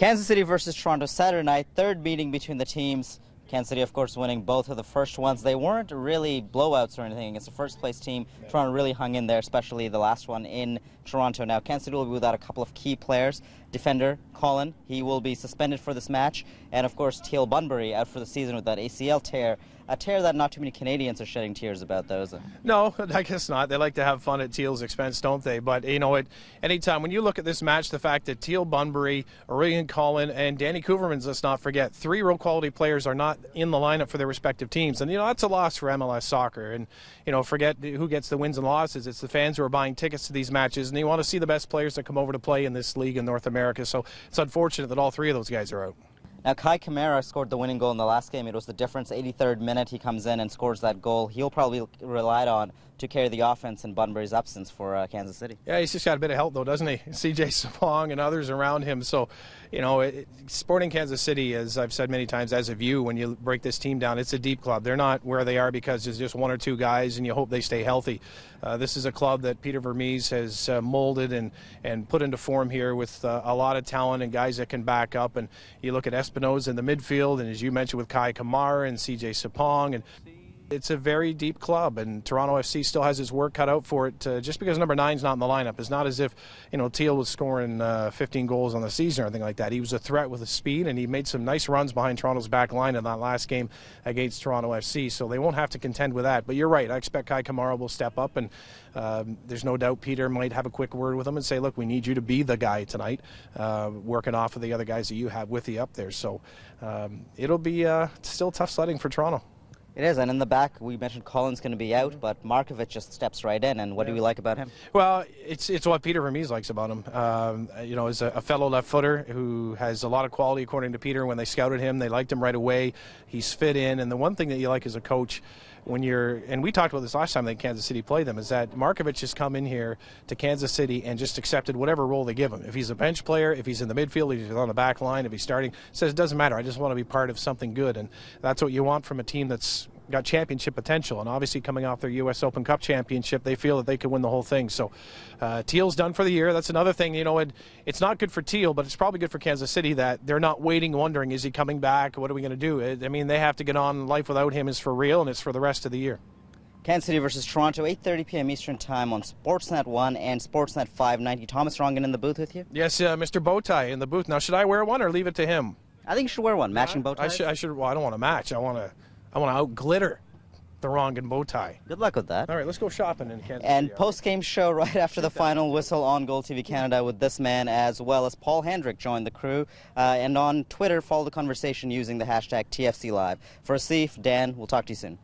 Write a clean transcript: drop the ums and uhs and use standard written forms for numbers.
Kansas City versus Toronto Saturday night, third meeting between the teams. Kansas City, of course, winning both of the first ones. They weren't really blowouts or anything against the first-place team. Toronto really hung in there, especially the last one in Toronto. Now, Kansas City will be without a couple of key players. Defender Colin, he will be suspended for this match. And, of course, Teal Bunbury out for the season with that ACL tear. A tear that not too many Canadians are shedding tears about, though, is it? No, I guess not. They like to have fun at Teal's expense, don't they? But, you know, anytime when you look at this match, the fact that Teal Bunbury, Aurelian Collin, and Danny Couvermans, let's not forget, three real quality players are not in the lineup for their respective teams. And, you know, that's a loss for MLS soccer. And, you know, forget who gets the wins and losses. It's the fans who are buying tickets to these matches, and they want to see the best players that come over to play in this league in North America. So it's unfortunate that all three of those guys are out. Now, Kai Kamara scored the winning goal in the last game. It was the difference. 83rd minute, he comes in and scores that goal. He'll probably relied on to carry the offense in Bunbury's absence for Kansas City. Yeah, he's just got a bit of help, though, doesn't he? CJ Sapong and others around him. So, you know, Sporting Kansas City, as I've said many times, as a view, when you break this team down, it's a deep club. They're not where they are because there's just one or two guys and you hope they stay healthy. This is a club that Peter Vermees has molded and put into form here with a lot of talent and guys that can back up. And you look at Espinoza in the midfield, and as you mentioned with Kai Kamara and CJ Sapong, and it's a very deep club, and Toronto FC still has its work cut out for it. Just because number 9's not in the lineup, it's not as if, you know, Teal was scoring 15 goals on the season or anything like that. He was a threat with his speed, and he made some nice runs behind Toronto's back line in that last game against Toronto FC, so they won't have to contend with that. But you're right, I expect Kai Kamara will step up, and there's no doubt Peter might have a quick word with him and say, look, we need you to be the guy tonight, working off of the other guys that you have with you up there. So it'll be still tough sledding for Toronto. It is, and in the back, we mentioned Colin's going to be out, but Markovic just steps right in, and what do we like about him? Well, it's what Peter Vermees likes about him. You know, as a fellow left footer who has a lot of quality, according to Peter. When they scouted him, they liked him right away. He's fit in, and the one thing that you like as a coach, when you're, and we talked about this last time that Kansas City played them, is that Markovic has come in here to Kansas City and just accepted whatever role they give him. If he's a bench player, if he's in the midfield, if he's on the back line, if he's starting, says it doesn't matter. I just want to be part of something good, and that's what you want from a team that's got championship potential. And obviously coming off their U.S. Open Cup championship, they feel that they could win the whole thing. So Teal's done for the year. That's another thing, you know, it's not good for Teal, but it's probably good for Kansas City that they're not waiting, wondering, is he coming back? What are we going to do? I mean, they have to get on. Life without him is for real, and it's for the rest of the year. Kansas City versus Toronto, 8:30 p.m. Eastern Time on Sportsnet 1 and Sportsnet 590. Thomas Rongan in the booth with you? Yes, Mr. Bowtie in the booth. Now, should I wear one or leave it to him? I think you should wear one. Matching bow tie? I should. Well, I don't want to match. I want to out-glitter the Rongan bow tie. Good luck with that. All right, let's go shopping in Kansas City. And post-game show right after the final whistle on Goal TV Canada with this man, as well as Paul Hendrick joined the crew. And on Twitter, follow the conversation using the hashtag TFC Live. For Asif, Dan, we'll talk to you soon.